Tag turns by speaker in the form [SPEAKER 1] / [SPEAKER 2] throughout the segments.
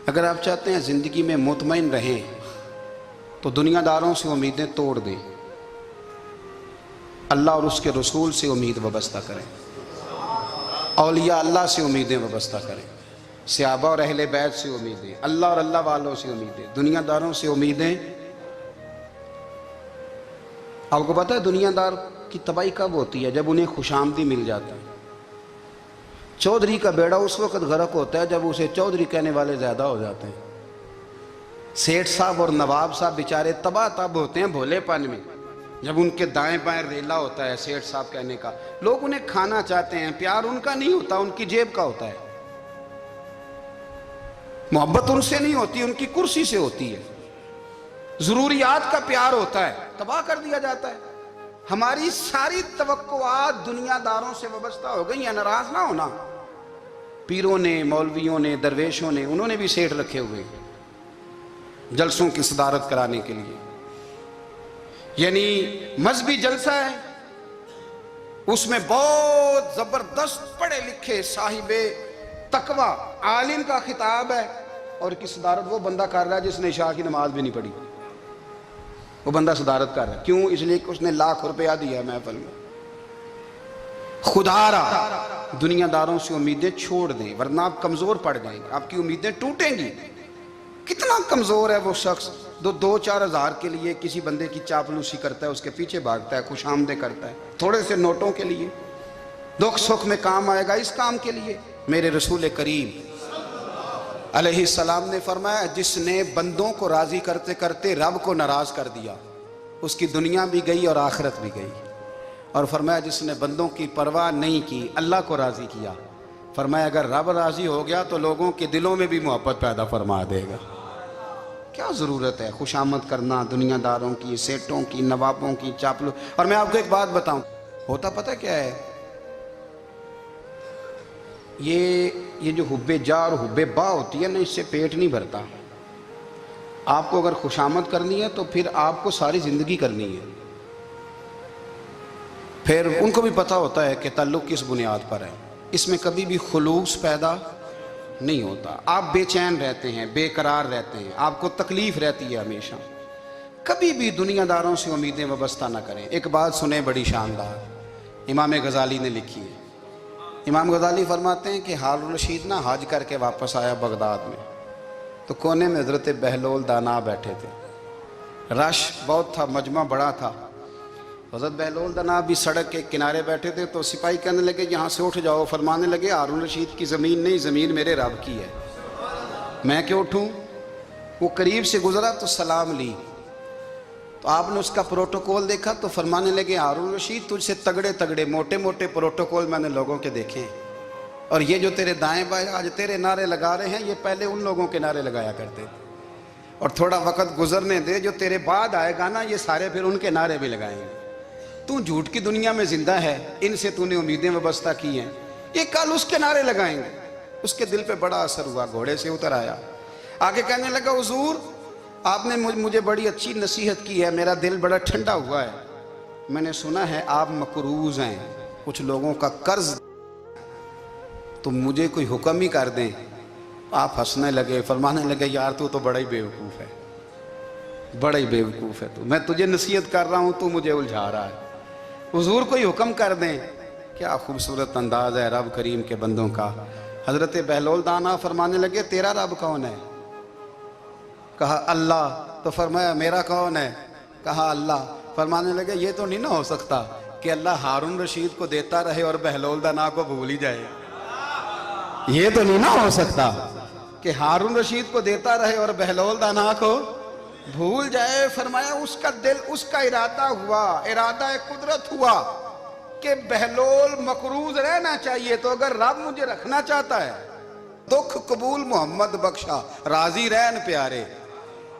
[SPEAKER 1] اگر آپ چاہتے ہیں زندگی میں مطمئن رہیں تو دنیا داروں سے امیدیں توڑ دیں، اللہ اور اس کے رسول سے امید وابستہ کریں، اولیاء اللہ سے امیدیں وابستہ کریں، صحابہ اور اہل بیت سے امیدیں، اللہ اور اللہ والوں سے امیدیں، دنیا داروں سے امیدیں۔ آپ کو پتہ ہے دنیا دار کی تباہی کب ہوتی ہے؟ جب انہیں خوش آمدی مل جاتا ہے۔ چودھری کا بیڑا اس وقت غرق ہوتا ہے جب اسے چودھری کہنے والے زیادہ ہو جاتے ہیں۔ سیٹھ صاحب اور نواب صاحب بیچارے تباہ تب ہوتے ہیں بھولے پن میں، جب ان کے دائیں بائیں ریلا ہوتا ہے سیٹھ صاحب کہنے کا، لوگ انہیں کھانا چاہتے ہیں، پیار ان کا نہیں ہوتا، ان کی جیب کا ہوتا ہے، محبت ان سے نہیں ہوتی، ان کی کرسی سے ہوتی ہے، ضروریات کا پیار ہوتا ہے، تباہ کر دیا جاتا ہے۔ ہماری ساری توقعات دنیا داروں سے وابستہ ہو گئی ہیں، ناراض نہ ہونا۔ پیروں نے، مولویوں نے، درویشوں نے، انہوں نے بھی سیٹھ رکھے ہوئے جلسوں کی صدارت کرانے کے لیے، یعنی مذہبی جلسہ ہے، اس میں بہت زبردست پڑھے لکھے صاحب تقوی عالم کا خطاب ہے، اور کی صدارت وہ بندہ کر رہا ہے جس نے عشاء کی نماز بھی نہیں پڑھی، وہ بندہ صدارت کر رہا ہے۔ کیوں؟ اس لیے کہ اس نے لاکھ روپیہ دیا ہے محفل میں۔ خدا را دنیا داروں سے امیدیں چھوڑ دیں ورنہ آپ کمزور پڑ جائیں گے، آپ کی امیدیں ٹوٹیں گی۔ کتنا کمزور ہے وہ شخص جو 2-4 ہزار کے لیے کسی بندے کی چاپلوسی کرتا ہے، اس کے پیچھے بھاگتا ہے، خوش آمدیں کرتا ہے تھوڑے سے نوٹوں کے لیے، دکھ سکھ میں کام آئے گا اس کام کے لیے۔ میرے رسول کریم علیہ السلام نے فرمایا جس نے بندوں کو راضی کرتے کرتے رب کو ناراض کر دیا، اس کی دنیا بھی گئی اور آخرت بھی گئی۔ اور فرمایا جس نے بندوں کی پرواہ نہیں کی، اللہ کو راضی کیا، فرمایا اگر رب راضی ہو گیا تو لوگوں کے دلوں میں بھی محبت پیدا فرما دے گا۔ کیا ضرورت ہے خوش آمد کرنا دنیا داروں کی، سیٹوں کی، نوابوں کی، چاپلو۔ اور میں آپ کو ایک بات بتاؤں، ہوتا پتہ کیا ہے؟ یہ جو حب جا اور حب با ہوتی ہے نا، اس سے پیٹ نہیں بھرتا۔ آپ کو اگر خوش آمد کرنی ہے تو پھر آپ کو ساری زندگی کرنی ہے۔ پھر ان کو بھی پتہ ہوتا ہے کہ تعلق کس بنیاد پر ہے، اس میں کبھی بھی خلوص پیدا نہیں ہوتا۔ آپ بے چین رہتے ہیں، بے قرار رہتے ہیں، آپ کو تکلیف رہتی ہے ہمیشہ۔ کبھی بھی دنیا داروں سے امیدیں وابستہ نہ کریں۔ ایک بات سنیں بڑی شاندار، امام غزالی نے لکھی ہے۔ امام غزالی فرماتے ہیں کہ ہارون الرشید نہ حج کر کے واپس آیا بغداد میں، تو کونے میں حضرت بہلول دانا بیٹھے تھے، رش بہت تھا، مجمع بڑا تھا۔ حضرت بہلول دانا بھی سڑک کے کنارے بیٹھے تھے، تو سپاہی کہنے لگے یہاں سے اٹھ جاؤ، فرمانے لگے ہارون الرشید کی زمین نہیں، زمین میرے رب کی ہے، میں کیوں اٹھوں؟ وہ قریب سے گزرا تو سلام لی، تو آپ نے اس کا پروٹوکول دیکھا تو فرمانے لگے ہارون الرشید تجھ سے تگڑے تگڑے موٹے موٹے پروٹوکول میں نے لوگوں کے دیکھے ہیں، اور یہ جو تیرے دائیں بائیں آج تیرے نعرے لگا رہے ہیں یہ پہلے ان لوگوں کے نعرے لگایا کرتے تھے، اور تھوڑا وقت گزرنے دے، جو تیرے بعد آئے گا نا یہ سارے پھر ان کے نعرے بھی لگائیں گے۔ تو جھوٹ کی دنیا میں زندہ ہے، ان سے تو نے امیدیں وابستہ کی ہیں، یہ کل اس کے نعرے لگائیں گے۔ اس کے دل پہ بڑا اثر ہوا، گھوڑے سے اتر آیا، آگے کہنے لگا حضور آپ نے مجھے بڑی اچھی نصیحت کی ہے، میرا دل بڑا ٹھنڈا ہوا ہے، میں نے سنا ہے آپ مقروض ہیں، کچھ لوگوں کا قرض، تو مجھے کوئی حکم ہی کر دیں۔ آپ ہنسنے لگے، فرمانے لگے یار تو بڑا ہی بیوقوف ہے، بڑا ہی بیوقوف ہے تو، میں تجھے نصیحت کر رہا ہوں تو مجھے الجھا رہا ہے، حضور کوئی حکم کر دیں۔ کیا خوبصورت انداز ہے رب کریم کے بندوں کا۔ حضرت بہلول دانا فرمانے لگے تیرا رب کون ہے؟ کہا اللہ، تو فرمایا میرا کون ہے؟ کہا اللہ۔ فرمانے لگے یہ تو نہیں نہ ہو سکتا کہ اللہ ہارون رشید کو دیتا رہے اور بہلول دانا کو بھول ہی جائے، یہ تو نہیں نہ ہو سکتا کہ ہارون رشید کو دیتا رہے اور بہلول دانا کو بھول جائے۔ فرمایا اس کا دل، اس کا ارادہ ہوا، ارادہ قدرت ہوا کہ بہلول مقروض رہنا چاہیے، تو اگر رب مجھے رکھنا چاہتا ہے، دکھ قبول محمد بخشا راضی رہن پیارے،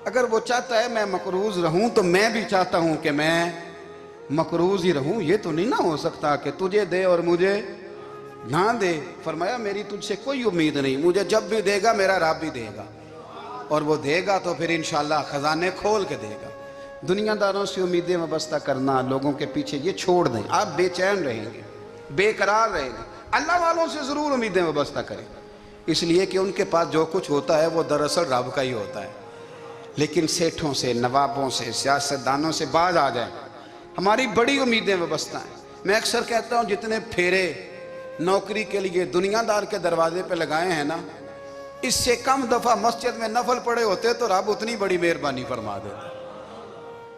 [SPEAKER 1] اگر وہ چاہتا ہے میں مقروض رہوں تو میں بھی چاہتا ہوں کہ میں مقروض ہی رہوں، یہ تو نہیں نہ ہو سکتا کہ تجھے دے اور مجھے نہ دے۔ فرمایا میری تجھ سے کوئی امید نہیں، مجھے جب بھی دے گا میرا رب بھی دے گا، اور وہ دے گا تو پھر انشاءاللہ خزانے کھول کے دے گا۔ دنیا داروں سے امیدیں وابستہ کرنا، لوگوں کے پیچھے، یہ چھوڑ دیں، آپ بے چین رہیں گے، بے قرار رہیں گے۔ اللہ والوں سے ضرور امیدیں وابستہ کریں، اس لیے کہ ان کے پاس جو کچھ ہوتا ہے وہ دراصل رب کا ہی ہوتا ہے. لیکن سیٹھوں سے، نوابوں سے، سیاستدانوں سے باز آ جائیں. ہماری بڑی امیدیں وابستہ ہیں. میں اکثر کہتا ہوں جتنے پھیرے نوکری کے لیے دنیا دار کے دروازے پہ لگائے ہیں نا، اس سے کم دفعہ مسجد میں نفل پڑے ہوتے تو رب اتنی بڑی مہربانی فرما دیتا.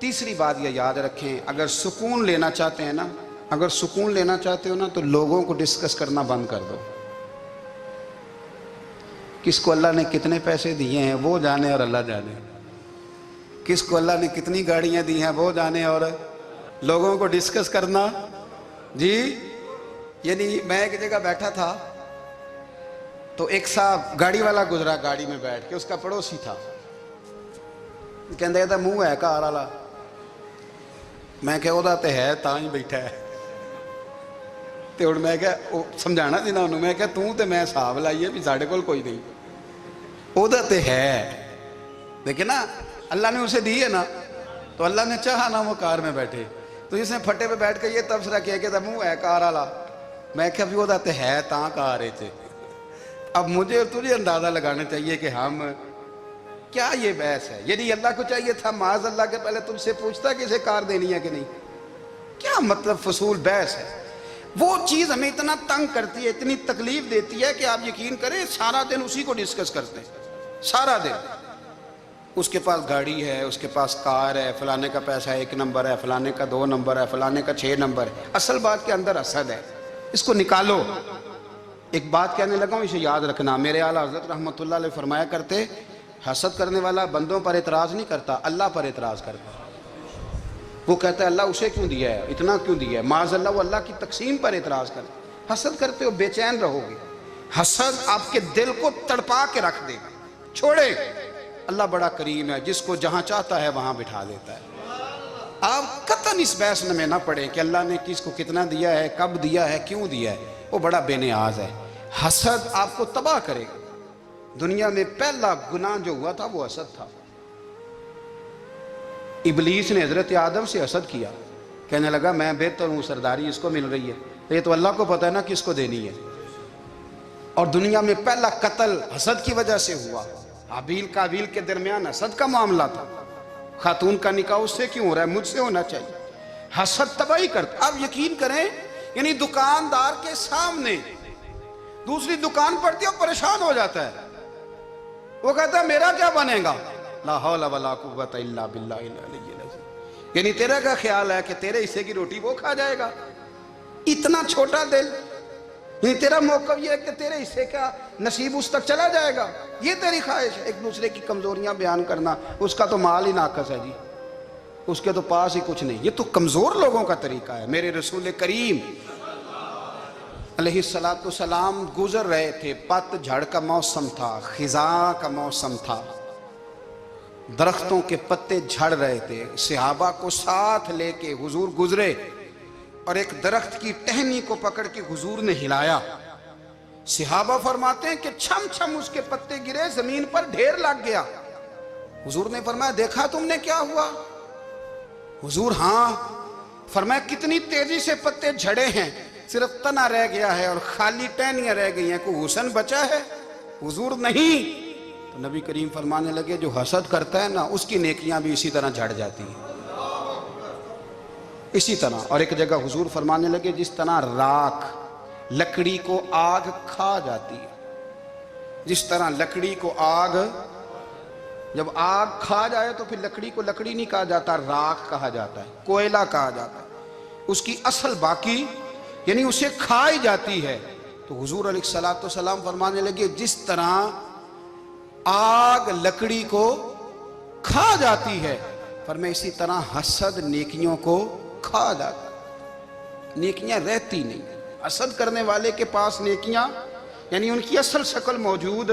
[SPEAKER 1] تیسری بات یہ یاد رکھیں، اگر سکون لینا چاہتے ہیں نا، اگر سکون لینا چاہتے ہو نا تو لوگوں کو ڈسکس کرنا بند کر دو. کس کو اللہ نے کتنے پیسے دیے ہیں وہ جانے اور اللہ جانے، کس کو اللہ نے کتنی گاڑیاں دی ہیں وہ جانے، اور لوگوں کو ڈسکس کرنا. جی یعنی میں ایک جگہ بیٹھا تھا تو ایک صاحب گاڑی والا گزرا، گاڑی میں بیٹھ کے، اس کا پڑوسی تھا، کہتا منہ ہے کار والا. میں کہ وہ تے ہے تاں ہی بیٹھا ہے. تے ہن میں کہ سمجھانا سی نا انہوں، میں کہ توں تے میں حساب لائیے بھی ساڈے کول کوئی نہیں، وہ تے ہے. دیکھیں نا اللہ نے اسے دی ہے نا، تو اللہ نے چاہا نا وہ کار میں بیٹھے. تو جس نے پھٹے پہ بیٹھ کے یہ تبصرہ کیا کہ منہ ہے کار والا، میں کہ ابھی وہ تے ہے تاں کار ہے. اب مجھے اور تجھے اندازہ لگانا چاہیے کہ ہم کیا یہ بحث ہے. یعنی اللہ کو چاہیے تھا معاذ اللہ کے پہلے تم سے پوچھتا کہ اسے کار دینی ہے کہ نہیں. کیا مطلب فضول بحث ہے. وہ چیز ہمیں اتنا تنگ کرتی ہے، اتنی تکلیف دیتی ہے کہ آپ یقین کریں سارا دن اسی کو ڈسکس کرتے ہیں. سارا دن اس کے پاس گاڑی ہے، اس کے پاس کار ہے، فلانے کا پیسہ 1 نمبر ہے، فلانے کا 2 نمبر ہے، فلانے کا 6 نمبر ہے. اصل بات کے اندر حسد ہے، اس کو نکالو. ایک بات کہنے لگا ہوں، اسے یاد رکھنا. میرے اعلیٰ حضرت رحمۃ اللہ علیہ فرمایا کرتے، حسد کرنے والا بندوں پر اعتراض نہیں کرتا، اللہ پر اعتراض کرتا. وہ کہتا ہے اللہ اسے کیوں دیا ہے، اتنا کیوں دیا ہے، معاذ اللہ وہ اللہ کی تقسیم پر اعتراض کرتا. حسد کرتے ہو بے چین رہو گے. حسد آپ کے دل کو تڑپا کے رکھ دے گا. چھوڑے، اللہ بڑا کریم ہے، جس کو جہاں چاہتا ہے وہاں بٹھا دیتا ہے. آپ قطعاً اس بحث میں نہ پڑیں کہ اللہ نے کس کو کتنا دیا ہے، کب دیا ہے، کیوں دیا ہے. وہ بڑا بے نیاز ہے. حسد آپ کو تباہ کرے گا. دنیا میں پہلا گناہ جو ہوا تھا وہ حسد تھا. ابلیس نے حضرت آدم سے حسد کیا، کہنے لگا میں بہتر ہوں، سرداری اس کو مل رہی ہے، یہ تو اللہ کو پتہ ہے نا کس کو دینی ہے. اور دنیا میں پہلا قتل حسد کی وجہ سے ہوا. حابیل قابیل کے درمیان حسد کا معاملہ تھا. خاتون کا نکاح اس سے کیوں ہو رہا ہے، مجھ سے ہونا چاہیے. حسد تباہی کرتا. آپ یقین کریں، یعنی دکاندار کے سامنے دوسری دکان پڑتی ہے اور پریشان ہو جاتا ہے. وہ کہتا ہے میرا کیا بنے گا، لا حول ولا قوت الا باللہ العلی العظیم. یعنی تیرا کا خیال ہے کہ تیرے حصے کی روٹی وہ کھا جائے گا. اتنا چھوٹا دل. یعنی تیرا موقف یہ ہے کہ تیرے حصے کا نصیب اس تک چلا جائے گا، یہ تیری خواہش ہے. ایک دوسرے کی کمزوریاں بیان کرنا، اس کا تو مال ہی ناقص ہے جی، اس کے تو پاس ہی کچھ نہیں. یہ تو کمزور لوگوں کا طریقہ ہے. میرے رسول کریم علیہ السلام گزر رہے تھے، پت جھڑ کا موسم تھا، خزاں کا موسم تھا، درختوں کے پتے جھڑ رہے تھے. صحابہ کو ساتھ لے کے حضور گزرے اور ایک درخت کی ٹہنی کو پکڑ کے حضور نے ہلایا. صحابہ فرماتے ہیں کہ چھم چھم اس کے پتے گرے، زمین پر ڈھیر لگ گیا. حضور نے فرمایا دیکھا تم نے کیا ہوا؟ حضور ہاں. فرمایا کتنی تیزی سے پتے جھڑے ہیں، صرف تنا رہ گیا ہے اور خالی ٹہنیاں رہ گئی ہیں، کوئی حسن بچا ہے؟ حضور نہیں. تو نبی کریم فرمانے لگے جو حسد کرتا ہے نا اس کی نیکیاں بھی اسی طرح جھڑ جاتی ہیں، اسی طرح. اور ایک جگہ حضور فرمانے لگے جس طرح راکھ لکڑی کو آگ کھا جاتی ہے، جس طرح لکڑی کو آگ، جب آگ کھا جائے تو پھر لکڑی کو لکڑی نہیں کہا جاتا، راکھ کہا جاتا ہے، کوئلہ کہا جاتا ہے. اس کی اصل باقی یعنی اسے کھائی جاتی ہے. تو حضور علیہ السلام فرمانے لگے جس طرح آگ لکڑی کو کھا جاتی ہے، فرمایا اسی طرح حسد نیکیوں کو کھا جاتا ہے، نیکیاں رہتی نہیں. حسد کرنے والے کے پاس نیکیاں یعنی ان کی اصل شکل موجود،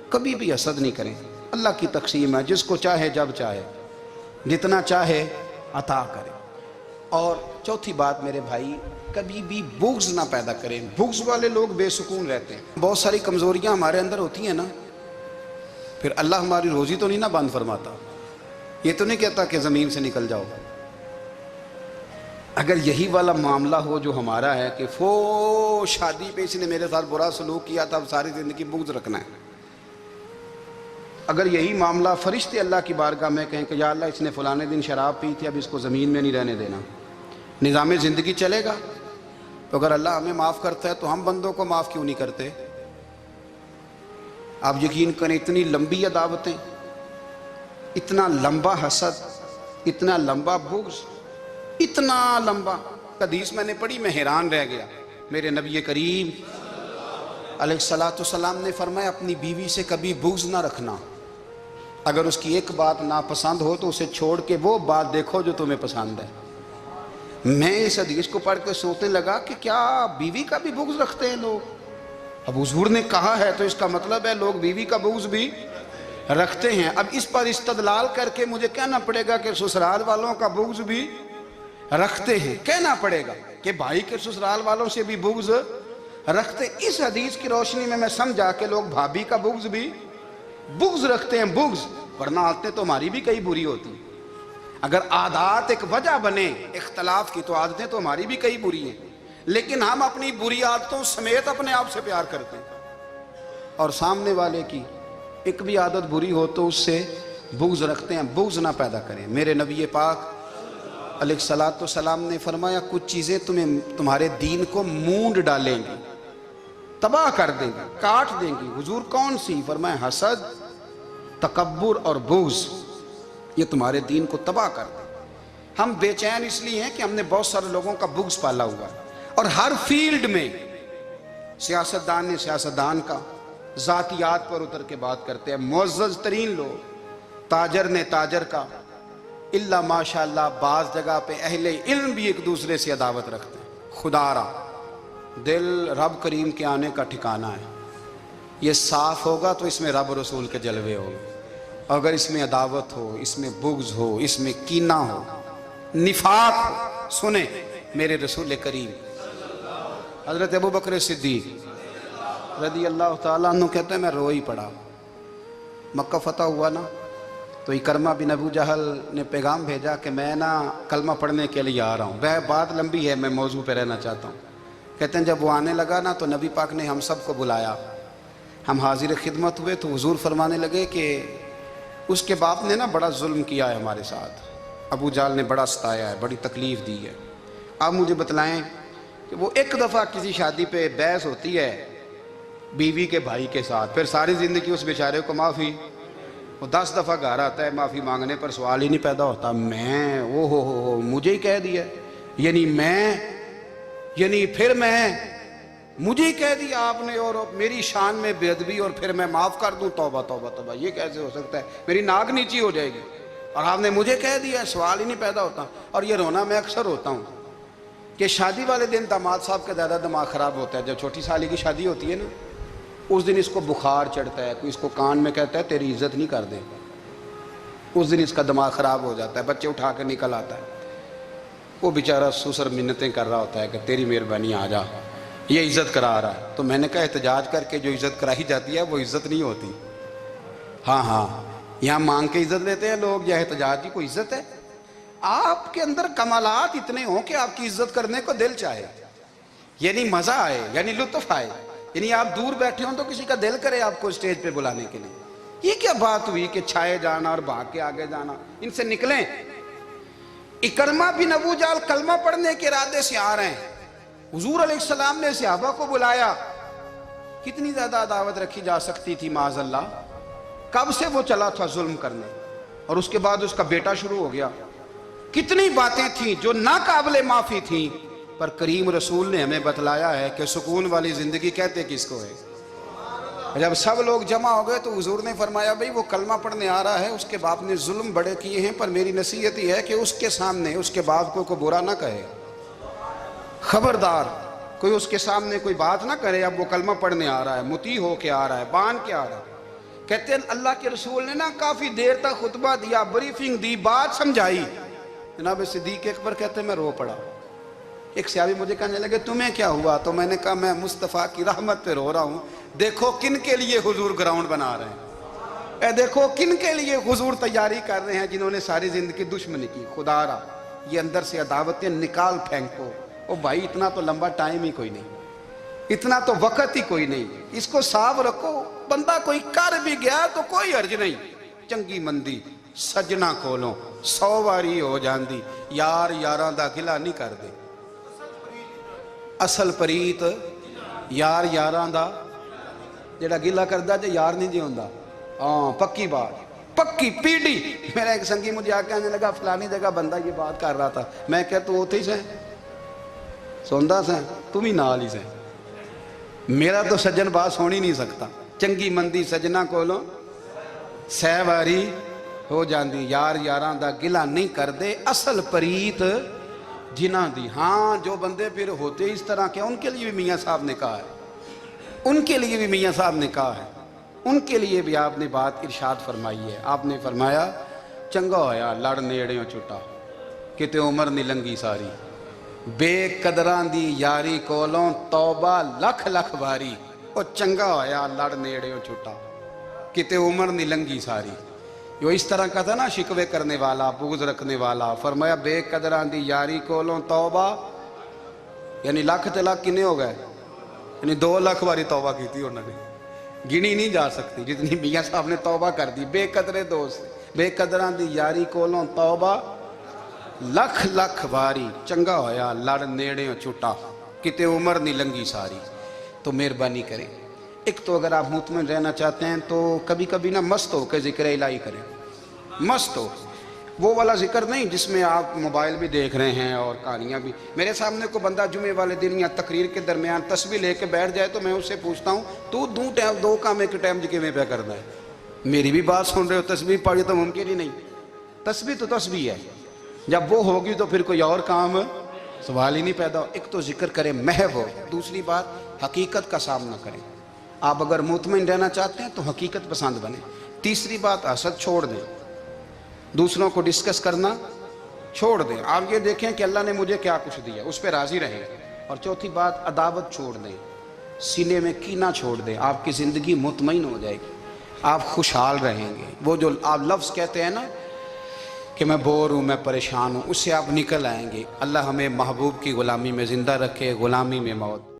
[SPEAKER 1] کبھی بھی حسد نہیں کریں. اللہ کی تقسیم ہے، جس کو چاہے جب چاہے جتنا چاہے عطا کرے. اور چوتھی بات میرے بھائی، کبھی بھی بغض نہ پیدا کریں. بغض والے لوگ بے سکون رہتے ہیں. بہت ساری کمزوریاں ہمارے اندر ہوتی ہیں نا، پھر اللہ ہماری روزی تو نہیں نہ بند فرماتا. یہ تو نہیں کہتا کہ زمین سے نکل جاؤ. اگر یہی والا معاملہ ہو جو ہمارا ہے کہ شادی پہ اس نے میرے ساتھ برا سلوک کیا تھا، اب ساری زندگی بغض رکھنا ہے، اگر یہی معاملہ فرشتے اللہ کی بارگاہ میں کہیں کہ یا اللہ اس نے فلانے دن شراب پی تھی، اب اس کو زمین میں نہیں رہنے دینا، نظام زندگی چلے گا؟ تو اگر اللہ ہمیں معاف کرتا ہے تو ہم بندوں کو معاف کیوں نہیں کرتے؟ آپ یقین کریں اتنی لمبی عداوتیں، اتنا لمبا حسد، اتنا لمبا بغض، اتنا لمبا حدیث میں نے پڑھی، میں حیران رہ گیا۔ میرے نبی کریم علیہ الصلوۃ والسلام نے فرمایا اپنی بیوی سے کبھی بغض نہ رکھنا، اگر اس کی ایک بات ناپسند ہو تو اسے چھوڑ کے وہ بات دیکھو جو تمہیں پسند ہے۔ میں اس حدیث کو پڑھ کے سوچنے لگا کہ کیا بیوی کا بھی بغض رکھتے ہیں لوگ؟ اب حضور نے کہا ہے تو اس کا مطلب ہے لوگ بیوی کا بغض بھی رکھتے ہیں۔ اب اس پر استدلال کر کے مجھے کہنا پڑے گا کہ سسرال والوں کا بغض بھی رکھتے ہیں، کہنا پڑے گا کہ بھائی کے سسرال والوں سے بھی بغض رکھتے۔ اس حدیث کی روشنی میں سمجھا کہ لوگ بھابھی کا بغض بھی رکھتے ہیں، بغض، ورنہ عادتیں تو ہماری بھی کئی بری ہوتی ہیں۔ اگر عادات ایک وجہ بنے اختلاف کی تو عادتیں تو ہماری بھی کئی بری ہیں، لیکن ہم اپنی بری عادتوں سمیت اپنے آپ سے پیار کرتے ہیں، اور سامنے والے کی ایک بھی عادت بری ہو تو اس سے بغض رکھتے ہیں۔ بغض نہ پیدا کریں۔ میرے نبی پاک علیہ الصلوۃ والسلام نے فرمایا کچھ چیزیں تمہارے دین کو مونڈ ڈالیں گی، تباہ کر دیں گی، کاٹ دیں گی۔ حضور کون سی؟ فرمایا حسد، تکبر اور بغض، یہ تمہارے دین کو تباہ کر دیں۔ ہم بے چین اس لیے ہیں کہ ہم نے بہت سارے لوگوں کا بغض پالا ہوا ہے، اور ہر فیلڈ میں سیاستدان نے سیاستدان کا، ذاتیات پر اتر کے بات کرتے ہیں، معزز ترین لوگ، تاجر نے تاجر کا، اللہ ماشاءاللہ بعض جگہ پہ اہل علم بھی ایک دوسرے سے عداوت رکھتے ہیں۔ خدا را دل رب کریم کے آنے کا ٹھکانہ ہے، یہ صاف ہوگا تو اس میں رب رسول کے جلوے ہوں، اگر اس میں عداوت ہو، اس میں بغض ہو، اس میں کینہ ہو، نفاق ہو۔ سنیں میرے رسول کریم حضرت ابوبکر صدیق رضی اللہ تعالیٰ عنہ کہتے ہیں میں رو ہی پڑا۔ مکہ فتح ہوا نا تو اکرمہ بن ابو جہل نے پیغام بھیجا کہ میں کلمہ پڑھنے کے لیے آ رہا ہوں۔ بات لمبی ہے، میں موضوع پہ رہنا چاہتا ہوں۔ کہتے ہیں جب وہ آنے لگا نا تو نبی پاک نے ہم سب کو بلایا، ہم حاضر خدمت ہوئے تو حضور فرمانے لگے کہ اس کے باپ نے بڑا ظلم کیا ہے ہمارے ساتھ، ابو جہل نے بڑا ستایا ہے، بڑی تکلیف دی ہے۔ آپ مجھے بتلائیں کہ وہ ایک دفعہ کسی شادی پہ بحث ہوتی ہے بیوی کے بھائی کے ساتھ، پھر ساری زندگی اس بیچارے کو معافی، وہ 10 دفعہ گھر آتا ہے معافی مانگنے پر سوال ہی نہیں پیدا ہوتا، میں ہو مجھے ہی کہہ دیا، پھر مجھے ہی کہہ دیا آپ نے، اور میری شان میں بے ادبی، اور پھر میں معاف کر دوں؟ توبہ توبہ توبہ، یہ کیسے ہو سکتا ہے؟ میری ناک نیچی ہو جائے گی، اور آپ نے مجھے کہہ دیا، سوال ہی نہیں پیدا ہوتا۔ اور یہ رونا میں اکثر ہوتا ہوں کہ شادی والے دن داماد صاحب کا زیادہ دماغ خراب ہوتا ہے۔ جب چھوٹی سالی کی شادی ہوتی ہے نا، اس دن اس کو بخار چڑھتا ہے، کوئی اس کو کان میں کہتا ہے تیری عزت نہیں کر دیں، اس دن اس کا دماغ خراب ہو جاتا ہے، بچے اٹھا کے نکل آتا ہے، وہ بیچارہ سسر منتیں کر رہا ہوتا ہے کہ تیری مہربانی آ جا، یہ عزت کرا رہا ہے۔ تو میں نے کہا احتجاج کر کے جو عزت کرائی جاتی ہے وہ عزت نہیں ہوتی۔ ہاں یہاں مانگ کے عزت لیتے ہیں لوگ، یا احتجاج کی کوئی عزت ہے؟ آپ کے اندر کمالات اتنے ہوں کہ آپ کی عزت کرنے کو دل چاہے، یعنی مزہ آئے، یعنی لطف آئے، یعنی آپ دور بیٹھے ہوں تو کسی کا دل کرے آپ کو اسٹیج پہ بلانے کے لیے۔ یہ کیا بات ہوئی کہ چھائے جانا اور بھاگ کے آگے جانا؟ ان سے نکلیں۔ اکرمہ بن ابو جہل کلمہ پڑھنے کے ارادے سے آ رہے ہیں، حضور علیہ السلام نے صحابہ کو بلایا۔ کتنی زیادہ عداوت رکھی جا سکتی تھی معاذ اللہ؟ کب سے وہ چلا تھا ظلم کرنے، اور اس کے بعد اس کا بیٹا شروع ہو گیا۔ کتنی باتیں تھیں جو ناقابل معافی تھیں، پر کریم رسول نے ہمیں بتلایا ہے کہ سکون والی زندگی کہتے کس کو ہے۔ جب سب لوگ جمع ہو گئے تو حضور نے فرمایا بھئی وہ کلمہ پڑھنے آ رہا ہے، اس کے باپ نے ظلم بڑے کیے ہیں، پر میری نصیحت یہ ہے کہ اس کے سامنے اس کے باپ کو برا نہ کہے، خبردار کوئی اس کے سامنے کوئی بات نہ کرے۔ اب وہ کلمہ پڑھنے آ رہا ہے، مطیع ہو کے آ رہا ہے، بان کے آ رہا ہے۔ کہتے ہیں اللہ کے رسول نے کافی دیر تک خطبہ دیا، بریفنگ دی، بات سمجھائی۔ جناب صدیق اکبر کہتے ہیں میں رو پڑا۔ ایک صحابی مجھے کہنے لگے تمہیں کیا ہوا؟ تو میں نے کہا میں مصطفیٰ کی رحمت پہ رو رہا ہوں، دیکھو کن کے لیے حضور گراؤنڈ بنا رہے ہیں، دیکھو کن کے لیے حضور تیاری کر رہے ہیں، جنہوں نے ساری زندگی دشمنی کی۔ خدا را یہ اندر سے عداوتیں نکال پھینکو. او بھائی اتنا تو لمبا ٹائم ہی کوئی نہیں, اتنا تو وقت ہی کوئی نہیں, اس کو صاف رکھو. بندہ کوئی کر بھی گیا تو کوئی حرج نہیں. چنگی مندی سجنا کولوں 100 واری ہو جاندی, یار یاراں دا گلا نہیں کر دے. اصل پریت یار یاراں دا جڑا گلا کردا جے یار نہیں جی ہوندا. ہاں پکی بات, پکی پیڑی. میرا ایک سنگی مجھے آ کے آنے لگا فلانی جگہ بندہ یہ بات کر رہا تھا. میں کہتا تو اوتھے ہی سے سوندا سے تم ہی نال ہی سے. میرا تو سجن بات سن ہی نہیں سکتا. چنگی مندی سجنا کولوں 100 واری ہو جاندی, یار یاراں دا گلا نہیں کر دے. اصل پریت جنہ دی. ہاں جو بندے پھر ہوتے اس طرح کے ان کے لیے بھی میاں صاحب نے کہا ہے, ان کے لیے بھی میاں صاحب نے کہا ہے, ان کے لیے بھی آپ نے بات ارشاد فرمائی ہے. آپ نے فرمایا چنگا ہویا لڑ نیڑیوں چھٹا کتے عمر نہیں لنگی ساری, بے قدراں دی یاری کولوں توبہ لکھ لکھ باری. او چنگا ہویا لڑ نیڑیوں چھٹا کتے عمر نہیں لنگی ساری. جو اس طرح کا تھا نا شکوے کرنے والا, بغض رکھنے والا, فرمایا بے قدراں دی یاری کولوں توبہ, یعنی لاکھ تے لاکھ کنے ہو گئے, یعنی 2 لاکھ باری توبہ کی تھی انہوں نے, گنی نہیں جا سکتی جتنی میاں صاحب نے توبہ کر دی. بے قدرے دوست, بے قدراں دی یاری کولوں توبہ لکھ لکھ باری. چنگا ہویا لڑ نیڑیوں چھٹا کتے عمر نہیں لنگی ساری. تو مہربانی کریں, ایک تو اگر آپ مطمئن رہنا چاہتے ہیں تو کبھی کبھی نا مست ہو کے ذکر الہی کریں. مست ہو, وہ والا ذکر نہیں جس میں آپ موبائل بھی دیکھ رہے ہیں اور کہانیاں بھی. میرے سامنے کو بندہ جمعے والے دن یا تقریر کے درمیان تسبیح لے کے بیٹھ جائے تو میں اس سے پوچھتا ہوں تو 2 کام ایک ٹائم جی میں پہ کرنا ہے. میری بھی بات سن رہے ہو, تسبیح پڑھی تو ممکن ہی نہیں. تسبیح تو تسبیح ہے, جب وہ ہوگی تو پھر کوئی اور کام سوال ہی نہیں پیدا ہو. ایک تو ذکر کریں محو ہو, دوسری بات حقیقت کا سامنا کریں. آپ اگر مطمئن رہنا چاہتے ہیں تو حقیقت پسند بنیں. تیسری بات حسد چھوڑ دیں, دوسروں کو ڈسکس کرنا چھوڑ دیں. آپ یہ دیکھیں کہ اللہ نے مجھے کیا کچھ دیا, اس پہ راضی رہیں. اور چوتھی بات عداوت چھوڑ دیں, سینے میں کینہ چھوڑ دیں. آپ کی زندگی مطمئن ہو جائے گی, آپ خوشحال رہیں گے. وہ جو آپ لفظ کہتے ہیں نا کہ میں بور ہوں, میں پریشان ہوں, اس سے آپ نکل آئیں گے. اللہ ہمیں محبوب کی غلامی میں زندہ رکھے, غلامی میں موت.